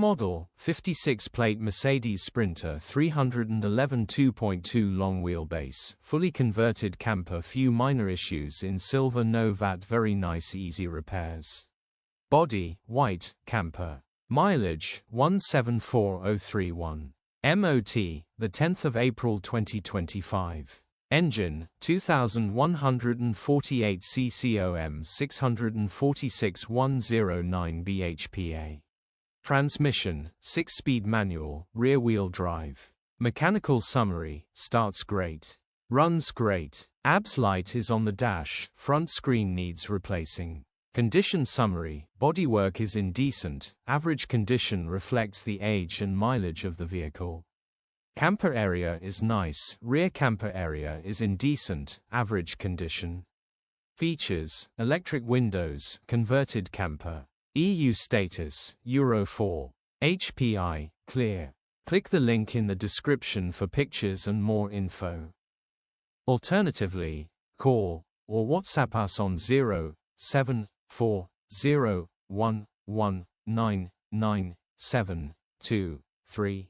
Model, 56-plate Mercedes Sprinter 311 2.2 long wheelbase, fully converted camper. Few minor issues in silver, no VAT, very nice, easy repairs. Body, white, camper. Mileage, 174,031. MOT, the 10th of April 2025. Engine, 2148 CCOM 646 109 bhpa. Transmission, 6-speed manual, rear-wheel drive. Mechanical summary, starts great. Runs great. ABS light is on the dash, front screen needs replacing. Condition summary, bodywork is in decent, average condition, reflects the age and mileage of the vehicle. Camper area is nice, rear camper area is in decent, average condition. Features, electric windows, converted camper. EU status, Euro 4. HPI, clear. Click the link in the description for pictures and more info. Alternatively, call or WhatsApp us on 07401199723.